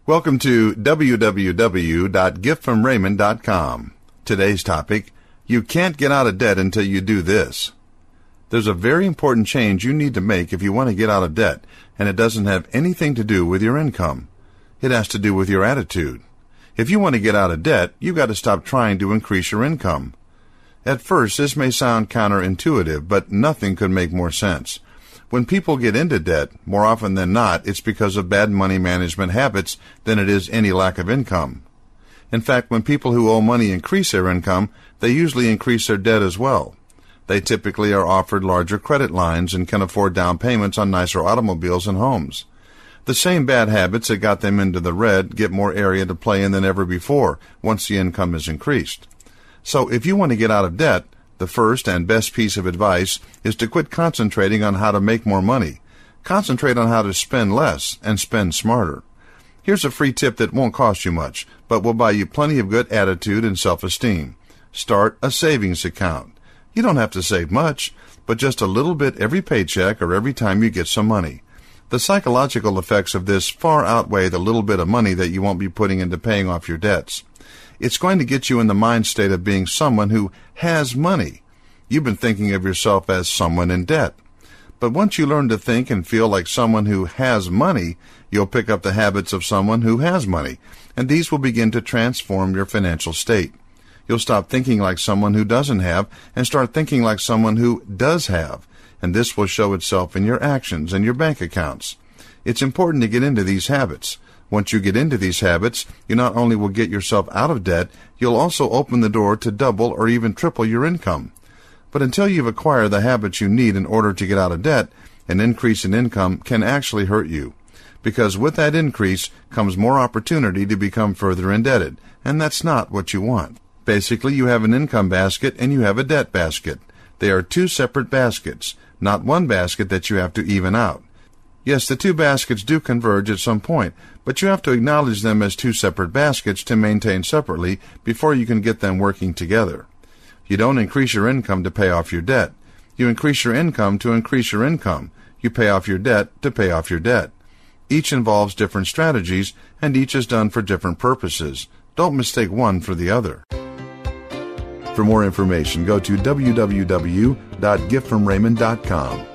Welcome to www.giftfromraymond.com. Today's topic, you can't get out of debt until you do this. There's a very important change you need to make if you want to get out of debt, and it doesn't have anything to do with your income. It has to do with your attitude. If you want to get out of debt, you've got to stop trying to increase your income. At first, this may sound counterintuitive, but nothing could make more sense. When people get into debt, more often than not, it's because of bad money management habits than it is any lack of income. In fact, when people who owe money increase their income, they usually increase their debt as well. They typically are offered larger credit lines and can afford down payments on nicer automobiles and homes. The same bad habits that got them into the red get more area to play in than ever before once the income is increased. So if you want to get out of debt, the first and best piece of advice is to quit concentrating on how to make more money. Concentrate on how to spend less and spend smarter. Here's a free tip that won't cost you much, but will buy you plenty of good attitude and self-esteem. Start a savings account. You don't have to save much, but just a little bit every paycheck or every time you get some money. The psychological effects of this far outweigh the little bit of money that you won't be putting into paying off your debts. It's going to get you in the mind state of being someone who has money. You've been thinking of yourself as someone in debt. But once you learn to think and feel like someone who has money, you'll pick up the habits of someone who has money, and these will begin to transform your financial state. You'll stop thinking like someone who doesn't have and start thinking like someone who does have, and this will show itself in your actions and your bank accounts. It's important to get into these habits. Once you get into these habits, you not only will get yourself out of debt, you'll also open the door to double or even triple your income. But until you've acquired the habits you need in order to get out of debt, an increase in income can actually hurt you. Because with that increase comes more opportunity to become further indebted, and that's not what you want. Basically, you have an income basket and you have a debt basket. They are two separate baskets, not one basket that you have to even out. Yes, the two baskets do converge at some point, but you have to acknowledge them as two separate baskets to maintain separately before you can get them working together. You don't increase your income to pay off your debt. You increase your income to increase your income. You pay off your debt to pay off your debt. Each involves different strategies, and each is done for different purposes. Don't mistake one for the other. For more information, go to www.giftfromraymond.com.